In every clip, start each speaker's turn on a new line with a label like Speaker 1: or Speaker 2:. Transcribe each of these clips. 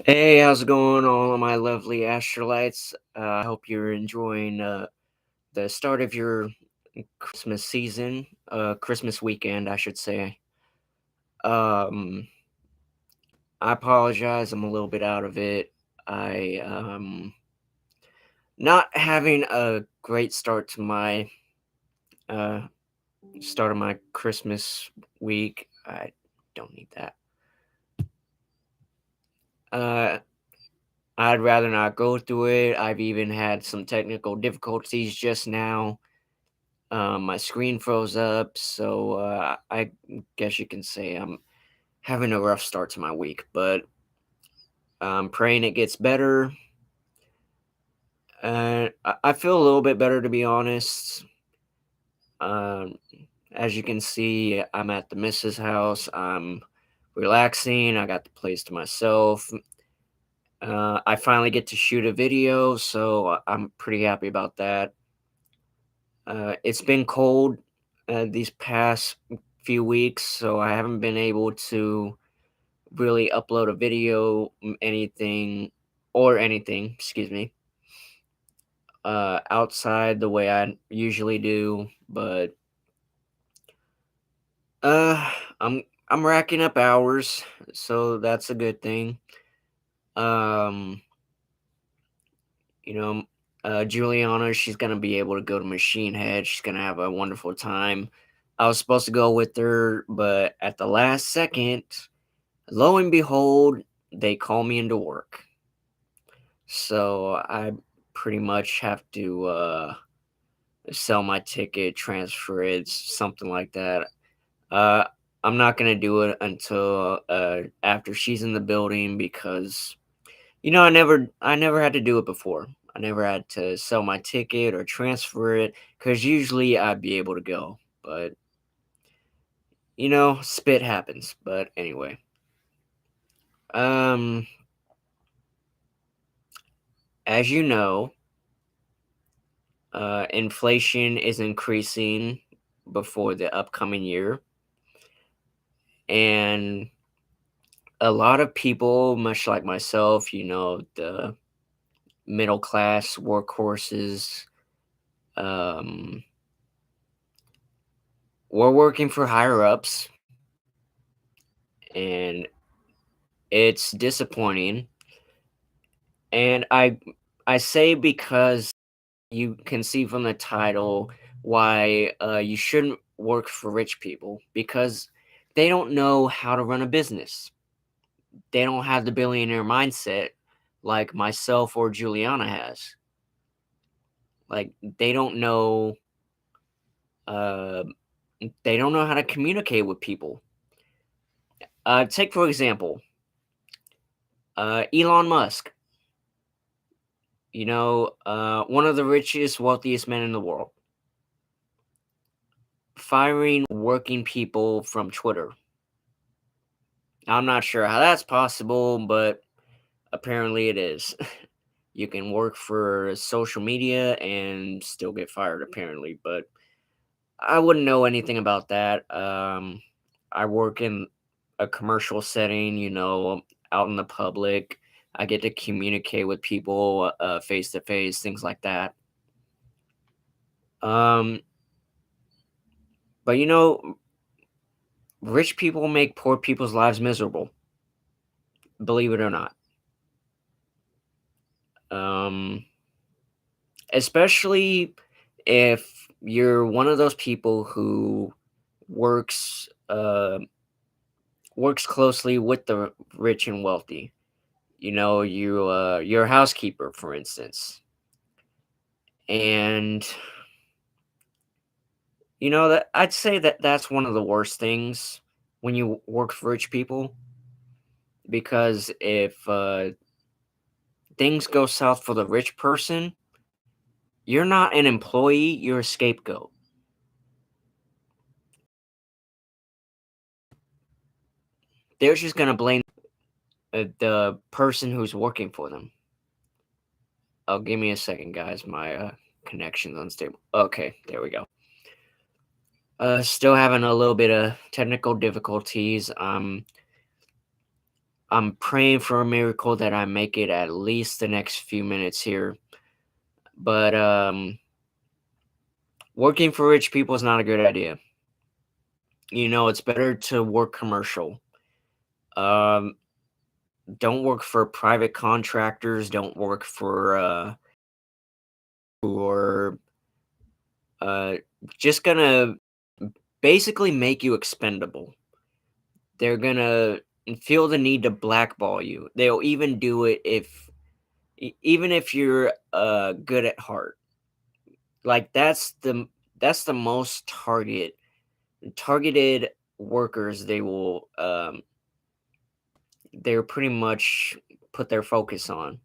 Speaker 1: Hey, how's it going, all of my lovely astrolites? I hope you're enjoying the start of your Christmas season, Christmas weekend, I should say. Um, I apologize, I'm a little bit out of it. I not having a great start to my uh start of my Christmas week. I don't need that. Uh, I'd rather not go through it. I've even had some technical difficulties just now. My screen froze up, so I guess you can say I'm having a rough start to my week, but I'm praying it gets better. I feel a little bit better, to be honest. Um, as you can see, I'm at the missus' house. I'm relaxing. I got the place to myself. I finally get to shoot a video, so I'm pretty happy about that. It's been cold these past few weeks, so I haven't been able to really upload a video, anything, excuse me, outside the way I usually do. But uh, I'm racking up hours, so that's a good thing. Um, you know, Juliana, she's gonna be able to go to Machine Head. She's gonna have a wonderful time. I was supposed to go with her, but at the last second, lo and behold, they call me into work. So I pretty much have to sell my ticket, transfer it, something like that. Uh, I'm not gonna do it until after she's in the building because I never had to do it before. I never had to sell my ticket or transfer it because usually I'd be able to go, but spit happens. But anyway, um, as you know, inflation is increasing before the upcoming year, and a lot of people, much like myself, the middle class workhorses, um, we're working for higher ups, and it's disappointing. And I say because you can see from the title why you shouldn't work for rich people because they don't know how to run a business. They don't have the billionaire mindset like myself or Juliana has. Like uh, they don't know how to communicate with people. Take for example, Elon Musk. One of the richest, wealthiest men in the world, firing working people from Twitter. I'm not sure how that's possible, but apparently it is. You can work for social media and still get fired, apparently, but I wouldn't know anything about that. I work in a commercial setting, out in the public. I get to communicate with people face to face, things like that. Um, but rich people make poor people's lives miserable, believe it or not. Um, Especially if you're one of those people who works works closely with the rich and wealthy. You're a housekeeper, for instance, and that I'd say that that's one of the worst things when you work for rich people, because if things go south for the rich person, you're not an employee, you're a scapegoat. They're just gonna blame the person who's working for them. Oh, give me a second, guys. My connection's unstable. Okay, there we go. Still having a little bit of technical difficulties. I'm praying for a miracle that I make it at least the next few minutes here. But working for rich people is not a good idea. It's better to work commercial. Um, don't work for private contractors. Don't work for who are uh, just gonna basically make you expendable. They're gonna feel the need to blackball you. They'll even do it even if you're good at heart. Like that's the most targeted workers they will they're pretty much put their focus on.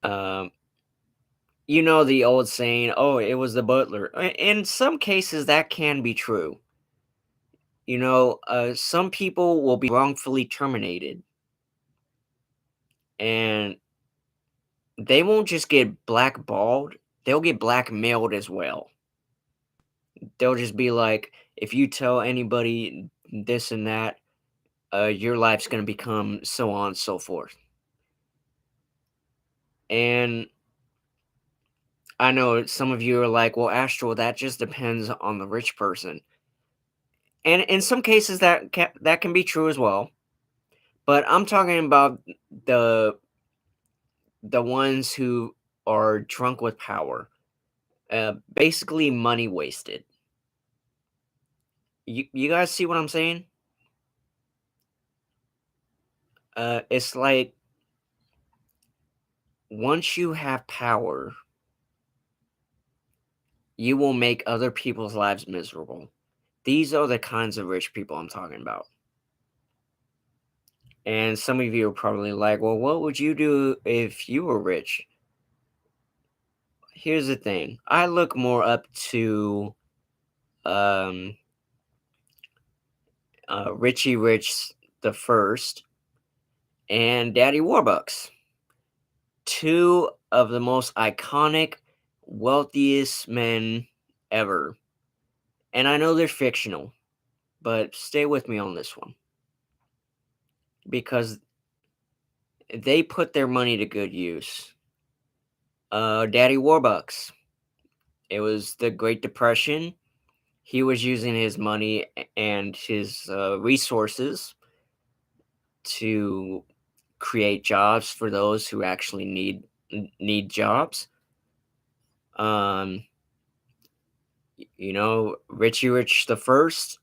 Speaker 1: Um, the old saying, "Oh, it was the butler." In some cases, that can be true. Some people will be wrongfully terminated, and they won't just get blackballed; they'll get blackmailed as well. They'll just be like, if you tell anybody this and that, your life's gonna become so on and so forth. And I know some of you are like, well, Astral, that just depends on the rich person. And in some cases that can be true as well. But I'm talking about the the ones who are drunk with power. Basically money wasted. You guys see what I'm saying? It's like once you have power, you will make other people's lives miserable. These are the kinds of rich people I'm talking about. And some of you are probably like, well, what would you do if you were rich? Here's the thing. I look more up to um Richie Rich the first and Daddy Warbucks. Two of the most iconic, wealthiest men ever. And I know they're fictional, but stay with me on this one. Because they put their money to good use. Daddy Warbucks. It was the Great Depression. He was using his money and his resources to create jobs for those who actually need jobs. Um, Richie Rich the first.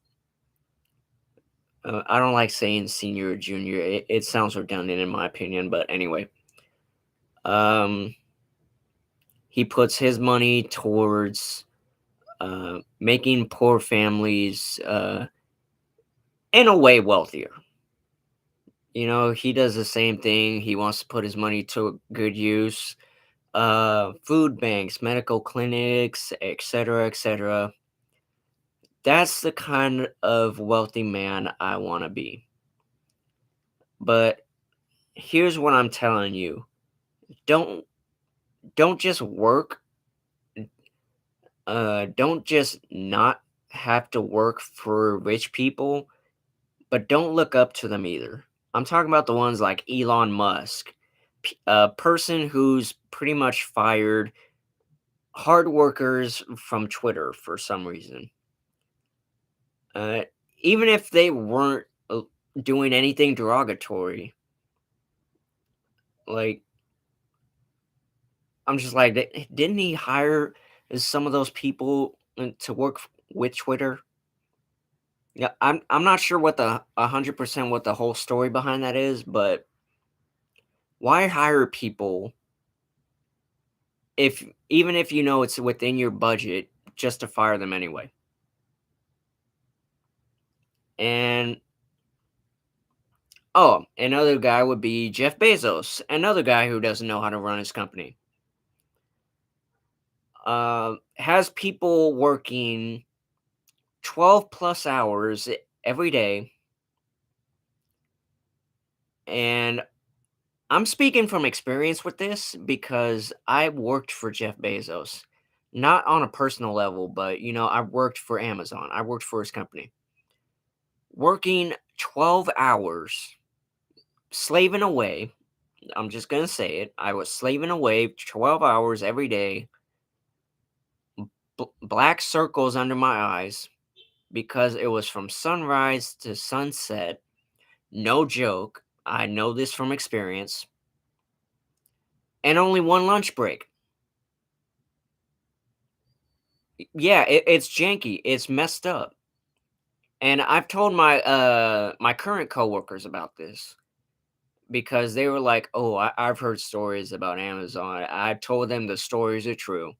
Speaker 1: I don't like saying senior or junior. It sounds redundant in my opinion, but anyway. Um, he puts his money towards making poor families, in a way, wealthier. He does the same thing. He wants to put his money to good use. Food banks, medical clinics, etc., etc. That's the kind of wealthy man I want to be. But here's what I'm telling you. Don't don't just work, don't just not have to work for rich people, but don't look up to them either. I'm talking about the ones like Elon Musk, a person who's pretty much fired hard workers from Twitter for some reason. Uh, Even if they weren't doing anything derogatory, like I'm just like, didn't he hire some of those people to work with Twitter? Yeah, I'm not sure what the 100% what the whole story behind that is, but why hire people if even if you know it's within your budget just to fire them anyway? And oh, another guy would be Jeff Bezos, another guy who doesn't know how to run his company. Has people working 12 plus hours every day. And I'm speaking from experience with this because I worked for Jeff Bezos. Not on a personal level, but I worked for Amazon. I worked for his company. Working 12 hours. slaving away. I'm just gonna say it. I was slaving away 12 hours every day, black circles under my eyes because it was from sunrise to sunset. No joke. I know this from experience. And only one lunch break. Yeah, it's janky. It's messed up. And I've told my current coworkers about this because they were like, "Oh, I've heard stories about Amazon." I told them the stories are true.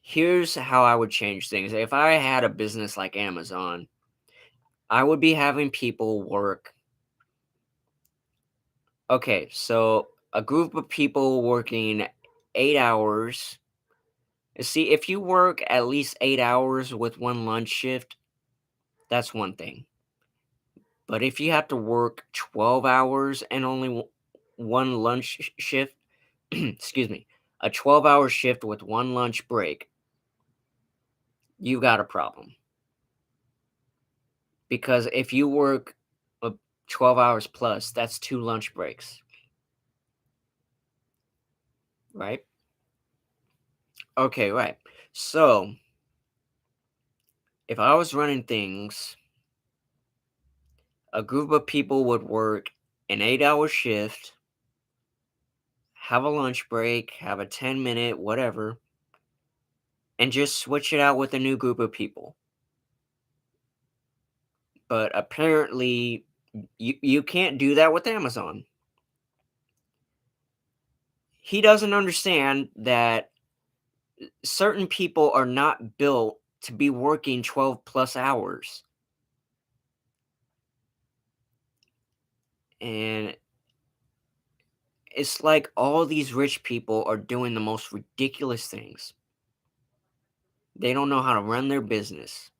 Speaker 1: Here's how I would change things. If I had a business like Amazon, I would be having people work. Okay, so a group of people working 8 hours. See, if you work at least 8 hours with one lunch shift, that's one thing. But if you have to work 12 hours and only one lunch shift, excuse me, a 12-hour shift with one lunch break, you got a problem. Because if you work 12 hours plus, that's two lunch breaks, right? Okay, right. So if I was running things, a group of people would work an 8-hour shift, have a lunch break, have a 10-minute, whatever, and just switch it out with a new group of people. But apparently, you can't do that with Amazon. He doesn't understand that certain people are not built to be working 12 plus hours. And it's like all these rich people are doing the most ridiculous things. They don't know how to run their business.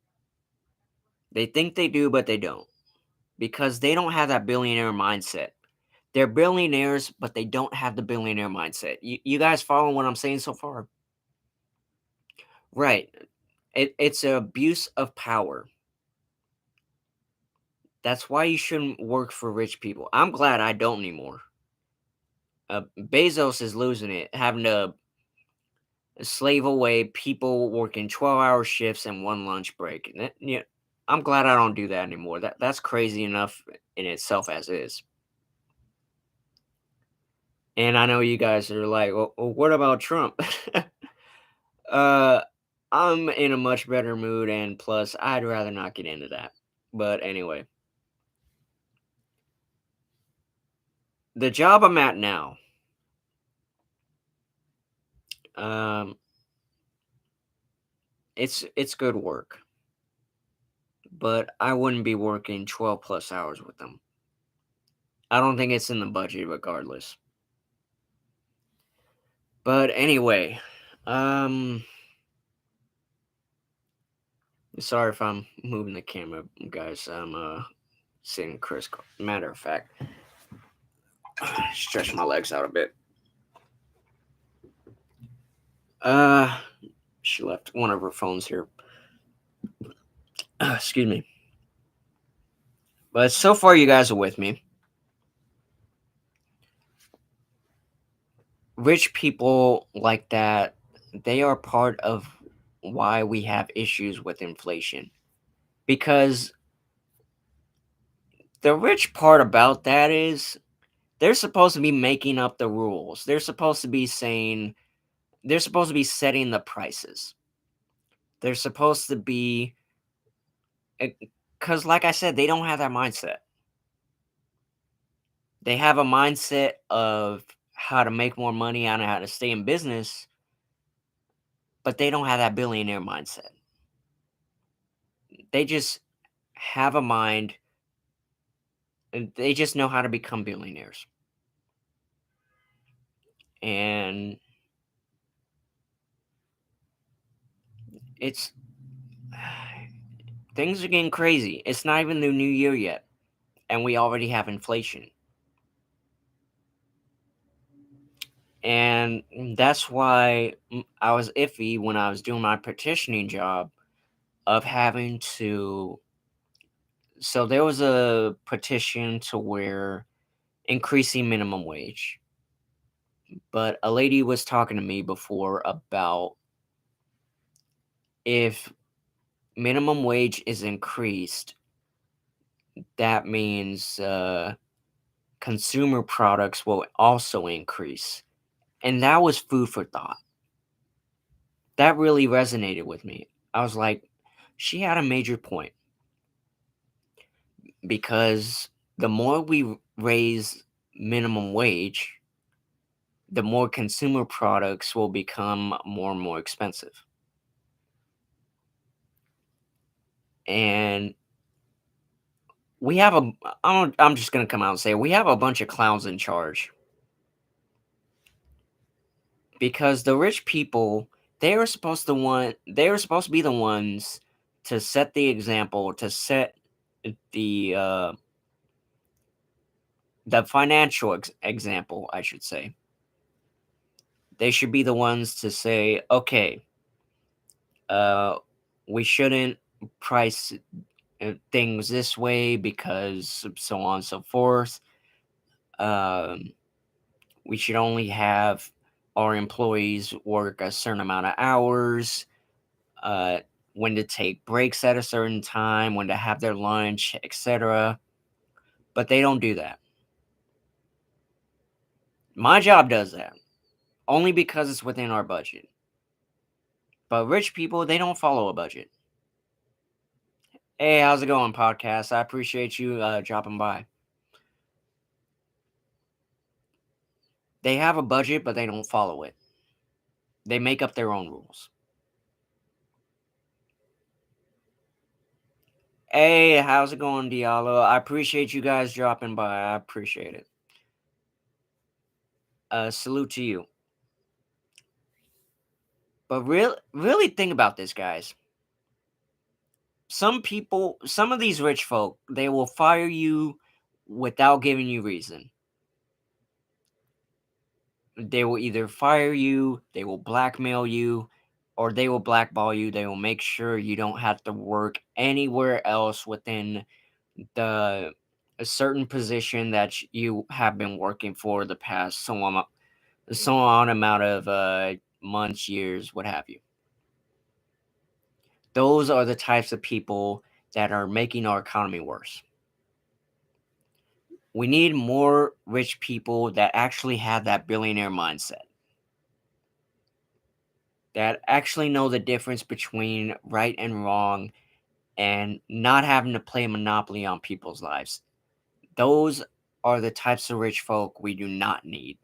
Speaker 1: They think they do, but they don't. Because they don't have that billionaire mindset. They're billionaires, but they don't have the billionaire mindset. You guys follow what I'm saying so far? Right. It's an abuse of power. That's why you shouldn't work for rich people. I'm glad I don't anymore. Bezos is losing it, having to slave away people working 12-hour shifts and one lunch break. Yeah, I'm glad I don't do that anymore. That's crazy enough in itself as is. And I know you guys are like, well, what about Trump? uh, I'm in a much better mood, and plus, I'd rather not get into that. But anyway, the job I'm at now, um, it's good work, but I wouldn't be working 12 plus hours with them. I don't think it's in the budget, regardless. But anyway, um, sorry if I'm moving the camera, guys. I'm sitting Chris. Matter of fact, stretch my legs out a bit. Uh, she left one of her phones here. Excuse me. But so far, you guys are with me. Rich people like that, they are part of why we have issues with inflation. Because the rich part about that is they're supposed to be making up the rules. They're supposed to be setting the prices. They're supposed to be, because like I said, they don't have that mindset. They have a mindset of how to make more money and how to stay in business, but they don't have that billionaire mindset. They just have a mind and they just know how to become billionaires. And it's things are getting crazy. It's not even the new year yet, and we already have inflation. And that's why I was iffy when I was doing my petitioning job of having to So there was a petition to where increasing minimum wage, but a lady was talking to me before about if minimum wage is increased, that means consumer products will also increase. And that was food for thought. That really resonated with me. I was like, she had a major point because the more we raise minimum wage, the more consumer products will become more and more expensive. And we have a I'm just going to come out and say we have a bunch of clowns in charge because the rich people they were supposed to be the ones to set the example, to set the uh the financial example, I should say. They should be the ones to say, okay, uh we shouldn't price things this way because so on and so forth. um we should only have our employees work a certain amount of hours, uh, when to take breaks at a certain time, when to have their lunch, etc. But they don't do that. My job does that only because it's within our budget. But rich people, they don't follow a budget. Hey, how's it going, podcast? I appreciate you dropping by. They have a budget, but they don't follow it. They make up their own rules. Hey, how's it going, Diallo? I appreciate you guys dropping by. I appreciate it. Salute to you. But really think about this, guys. Some of these rich folk, they will fire you without giving you reason. They will either fire you, they will blackmail you, or they will blackball you. They will make sure you don't have to work anywhere else within the a certain position that you have been working for the past so on amount of months, years, what have you. Those are the types of people that are making our economy worse. We need more rich people that actually have that billionaire mindset, that actually know the difference between right and wrong and not having to play monopoly on people's lives. Those are the types of rich folk we do not need.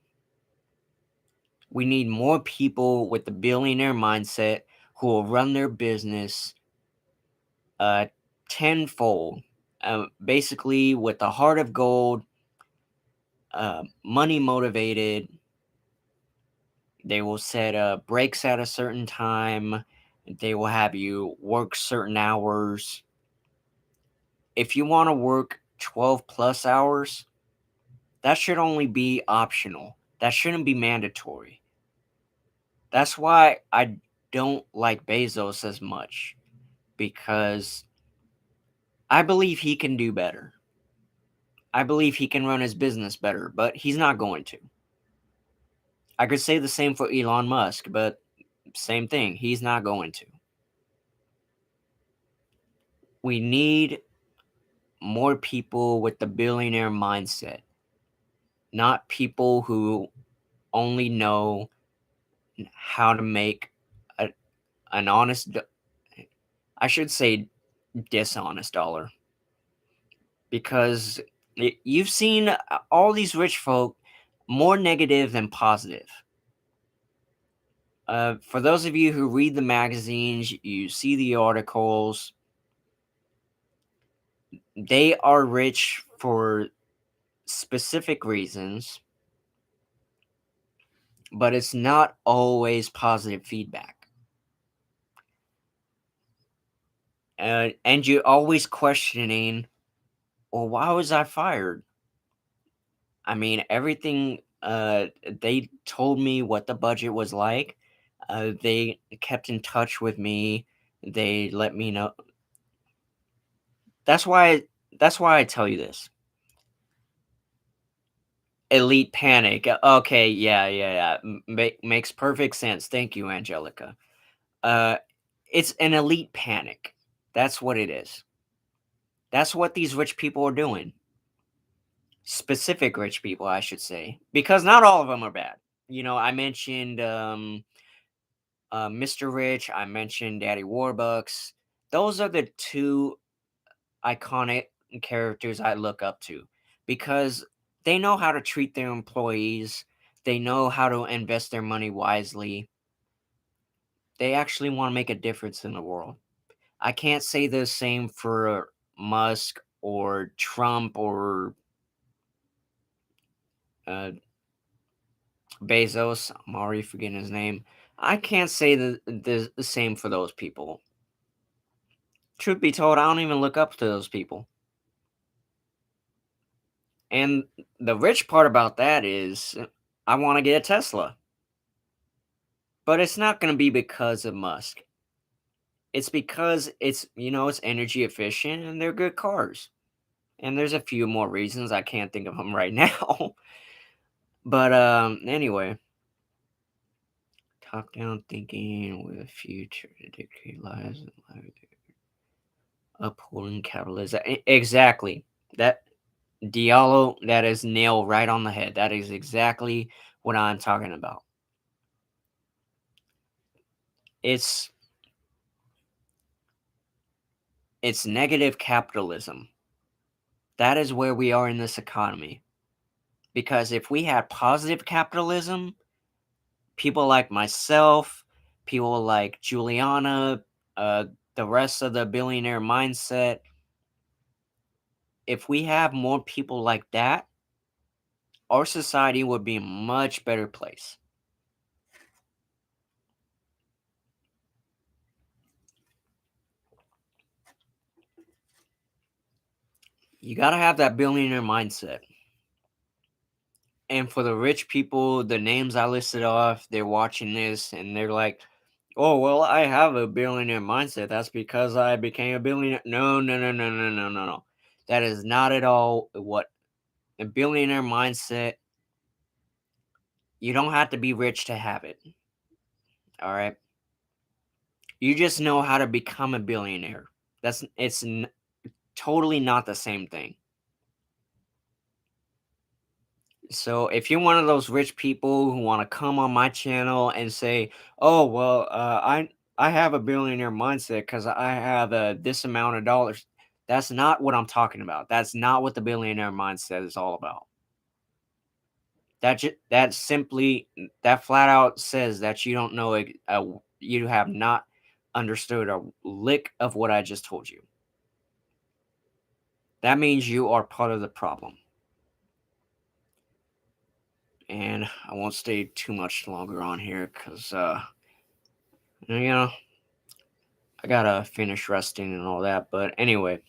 Speaker 1: We need more people with the billionaire mindset who will run their business uh, tenfold, basically with a heart of gold, money motivated. They will set breaks at a certain time. They will have you work certain hours. If you want to work 12 plus hours, that should only be optional. That shouldn't be mandatory. That's why I don't like Bezos as much, because I believe he can do better. I believe he can run his business better, but he's not going to. I could say the same for Elon Musk, but same thing. He's not going to. We need more people with the billionaire mindset, not people who only know how to make a, an honest, I should say dishonest dollar. Because you've seen all these rich folk more negative than positive. For those of you who read the magazines, you see the articles, they are rich for specific reasons, but it's not always positive feedback. And you're always questioning, well, why was I fired? I mean, everything, they told me what the budget was like. They kept in touch with me. They let me know. That's why that's why I tell you this. Elite panic. Okay, yeah, yeah, yeah. Makes perfect sense. Thank you, Angelica. Uh, it's an elite panic. That's what it is. That's what these rich people are doing. Specific rich people, I should say, because not all of them are bad. I mentioned Mr. Rich. I mentioned Daddy Warbucks. Those are the two iconic characters I look up to because they know how to treat their employees. They know how to invest their money wisely. They actually want to make a difference in the world. I can't say the same for Musk or Trump or uh, Bezos. I'm already forgetting his name. I can't say the same for those people. Truth be told, I don't even look up to those people. And the rich part about that is I want to get a Tesla. But it's not going to be because of Musk. It's because it's energy efficient and they're good cars. And there's a few more reasons I can't think of them right now. But anyway, top down thinking with a future to dictate lives and upholding capitalism. Exactly. That Diallo, that is nail right on the head. That is exactly what I'm talking about. It's it's negative capitalism. That is where we are in this economy. Because if we had positive capitalism, people like myself, people like Juliana, uh, the rest of the billionaire mindset, if we have more people like that, our society would be a much better place. You got to have that billionaire mindset. And for the rich people, the names I listed off, they're watching this and they're like, "Oh, well, I have a billionaire mindset. That's because I became a billionaire." No, no, no, no, no, no, no, no. That is not at all what a billionaire mindset. You don't have to be rich to have it. All right. You just know how to become a billionaire. Totally not the same thing. So if you're one of those rich people who want to come on my channel and say, "Oh, well, I have a billionaire mindset because I have this amount of dollars," that's not what I'm talking about. That's not what the billionaire mindset is all about. That flat out says that you don't know you have not understood a lick of what I just told you. That means you are part of the problem. And I won't stay too much longer on here because you know I gotta finish resting and all that. But anyway,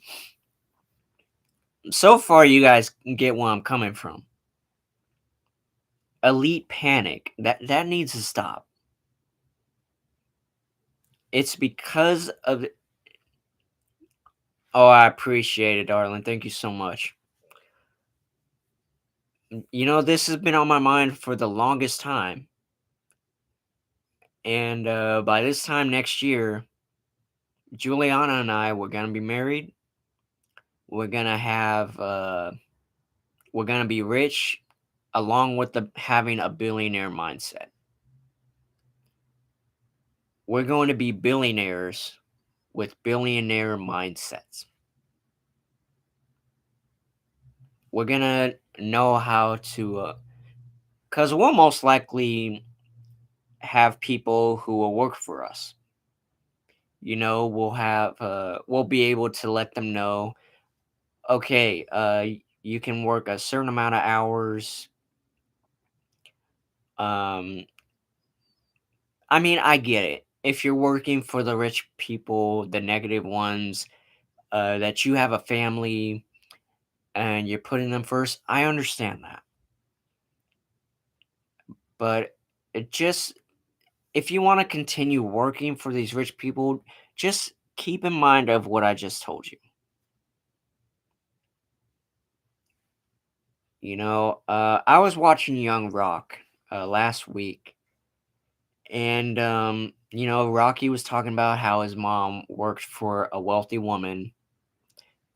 Speaker 1: so far you guys get where I'm coming from. Elite panic. That needs to stop. It's because of Oh, I appreciate it, darling. Thank you so much. This has been on my mind for the longest time. And by this time next year, Juliana and I we're gonna be married. We're gonna have we're gonna be rich along with the having a billionaire mindset. We're going to be billionaires with billionaire mindsets. We're gonna know how to, because we'll most likely have people who will work for us. We'll be able to let them know, okay, you can work a certain amount of hours. Um, I mean, I get it. If you're working for the rich people, the negative ones, that you have a family and you're putting them first, I understand that. But it just if you want to continue working for these rich people, just keep in mind of what I just told you. I was watching Young Rock last week, and Rocky was talking about how his mom worked for a wealthy woman,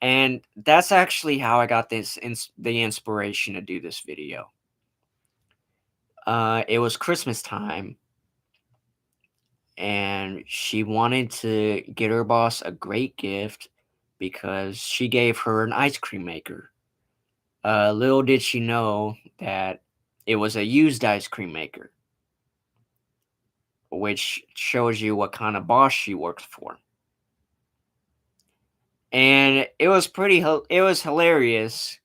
Speaker 1: and that's actually how I got the inspiration to do this video. It was Christmas time, and she wanted to get her boss a great gift because she gave her an ice cream maker. Little did she know that it was a used ice cream maker, which shows you what kind of boss she worked for. And it was hilarious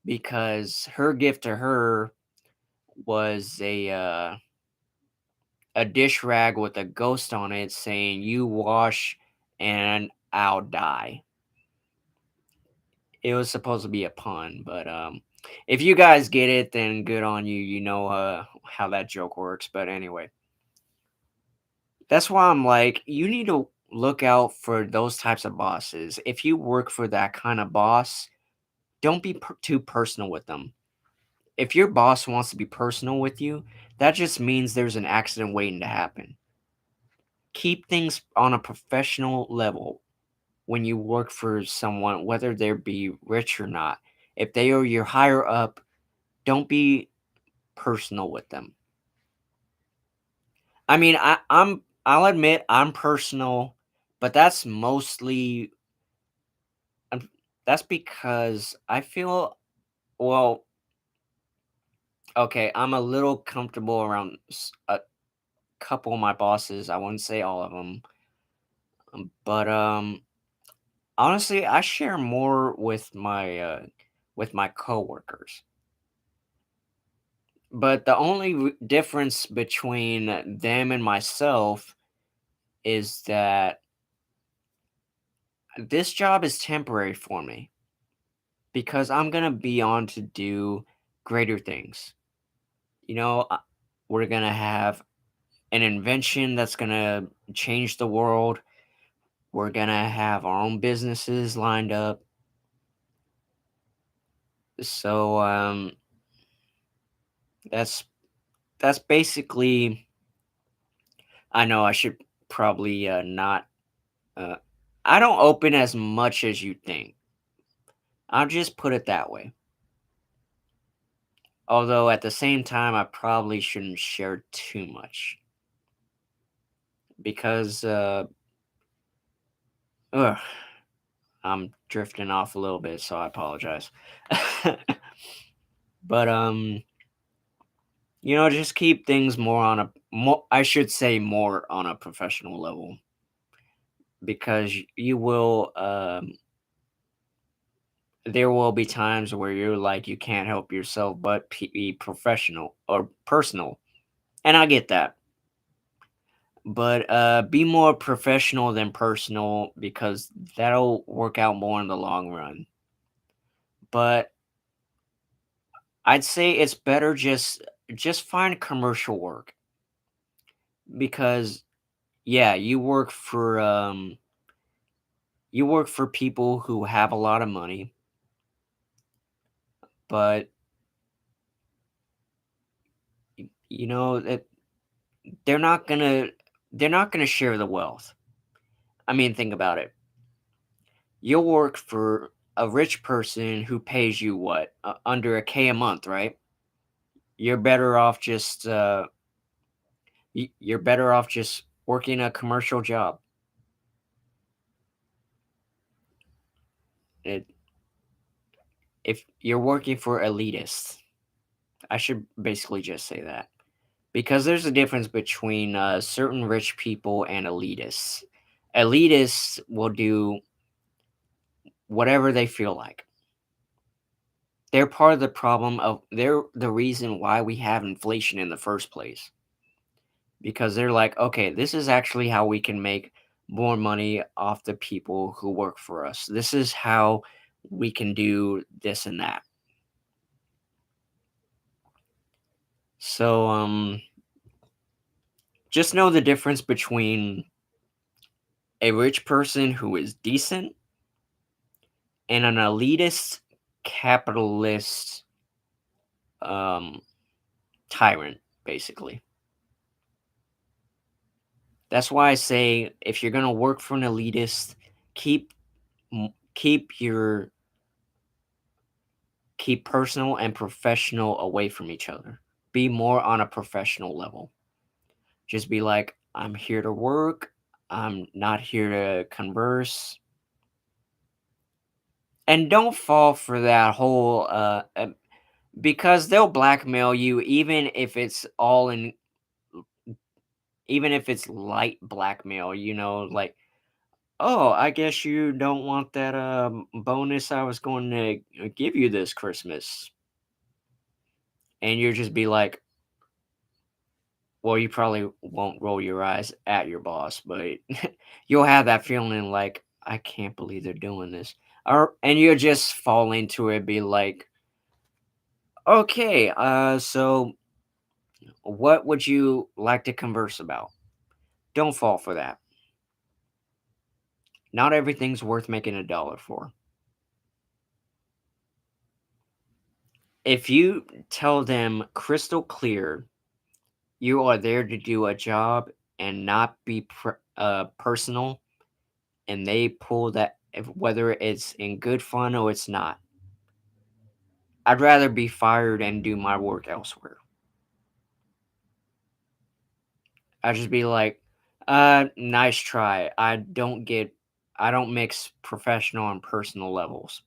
Speaker 1: because her gift to her was a dish rag with a ghost on it saying "You wash and I'll die." It was supposed to be a pun, but if you guys get it, then good on you. You know how that joke works. But anyway, that's why I'm like, you need to look out for those types of bosses. If you work for that kind of boss, don't be too personal with them. If your boss wants to be personal with you, that just means there's an accident waiting to happen. Keep things on a professional level when you work for someone, whether they be rich or not. If they are your higher up, don't be personal with them. I mean, I'll admit I'm personal, but um, that's because I feel well. Okay, I'm a little comfortable around a couple of my bosses. I wouldn't say all of them, but honestly, I share more with my coworkers. But the only difference between them and myself is that this job is temporary for me because I'm going to be on to do greater things. You know, uh, we're going to have an invention that's going to change the world. We're going to have our own businesses lined up. So that's that's basically I know I should probably not uh I don't open as much as you think. I'll just put it that way. Although at the same time, I probably shouldn't share too much because, ugh, I'm drifting off a little bit, so I apologize. But just keep things I should say more on a professional level because you will there will be times where you're like you can't help yourself but be professional or personal, and I get that. But be more professional than personal because that'll work out more in the long run. But I'd say it's better just find commercial work because yeah, you work for people who have a lot of money, but you know that they're not gonna they're not gonna share the wealth. I mean, think about it. You'll work for a rich person who pays you what under a K a month, right? You're better off just you're better off just working a commercial job. It, if you're working for elitists, I should basically just say that because there's a difference between certain rich people and elitists. Elitists will do whatever they feel like. They're part of the problem of they're the reason why we have inflation in the first place because they're like, okay, this is actually how we can make more money off the people who work for us. This is how we can do this and that. So, just know the difference between a rich person who is decent and an elitist capitalist um, tyrant, basically. That's why I say if you're gonna work for an elitist, keep keep your keep personal and professional away from each other. Be more on a professional level. Just be like, I'm here to work. I'm not here to converse. And don't fall for that whole because they'll blackmail you even if it's light blackmail, like, "Oh, I guess you don't want that bonus I was going to give you this Christmas." And you just be like, well, you probably won't roll your eyes at your boss, but you'll have that feeling like, I can't believe they're doing this. And you'll just fall into it, be like, okay, so what would you like to converse about? Don't fall for that. Not everything's worth making a dollar for. If you tell them crystal clear you are there to do a job and not be personal, and they pull that, whether it's in good fun or it's not, I'd rather be fired and do my work elsewhere. I'd just be like, nice try. I don't mix professional and personal levels.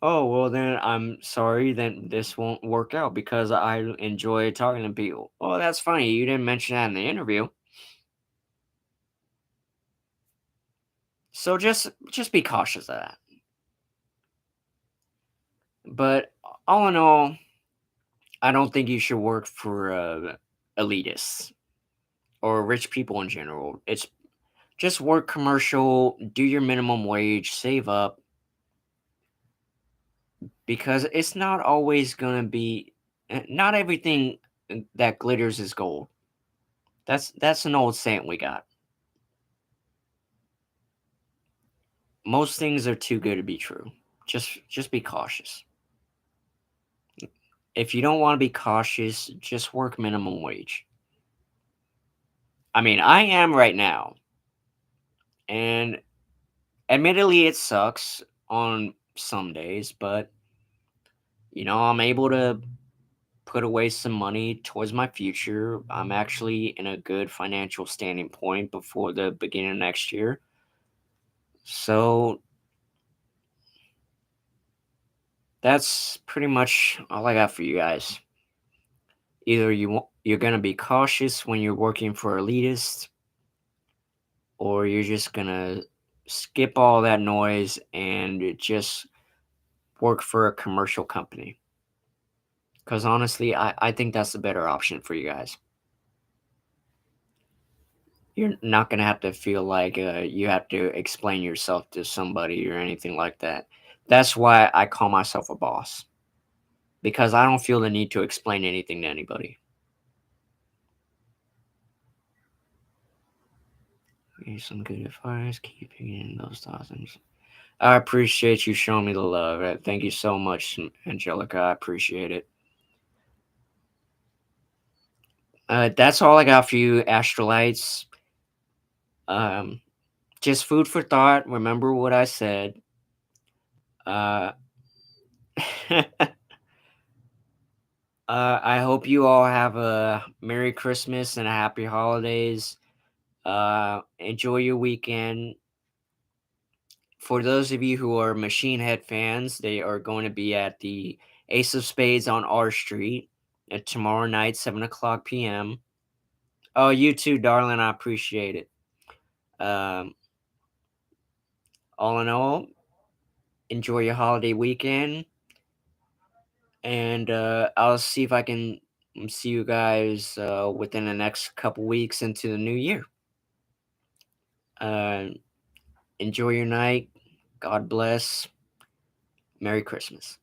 Speaker 1: Oh, well, then I'm sorry, then this won't work out because I enjoy talking to people. Oh, that's funny. You didn't mention that in the interview. So just be cautious of that. But all in all, I don't think you should work for elitists or rich people in general. It's just work commercial, do your minimum wage, save up, because it's not always going to be, not everything that glitters is gold. That's an old saying we got. Most things are too good to be true. Just be cautious. If you don't want to be cautious, just work minimum wage. I mean, I am right now, and admittedly, it sucks on some days, but I'm able to put away some money towards my future. I'm actually in a good financial standing point before the beginning of next year. So that's pretty much all I got for you guys. Either you're gonna be cautious when you're working for elitists, or you're just gonna skip all that noise and just work for a commercial company. Because honestly, I think that's the better option for you guys. You're not gonna have to feel like you have to explain yourself to somebody or anything like that. That's why I call myself a boss, because I don't feel the need to explain anything to anybody. Here's some good advice. Keeping in those thoughts. I appreciate you showing me the love. Thank you so much, Angelica. I appreciate it. That's all I got for you, Astrolites. Um, just food for thought. Remember what I said. Uh, I hope you all have a Merry Christmas and a Happy Holidays. Enjoy your weekend. For those of you who are Machine Head fans, they are going to be at the Ace of Spades on R Street tomorrow night, 7 o'clock p.m. Oh, you too, darling. I appreciate it. Um, all in all, enjoy your holiday weekend, and I'll see if I can see you guys within the next couple weeks into the new year. Uh, enjoy your night. God bless. Merry Christmas.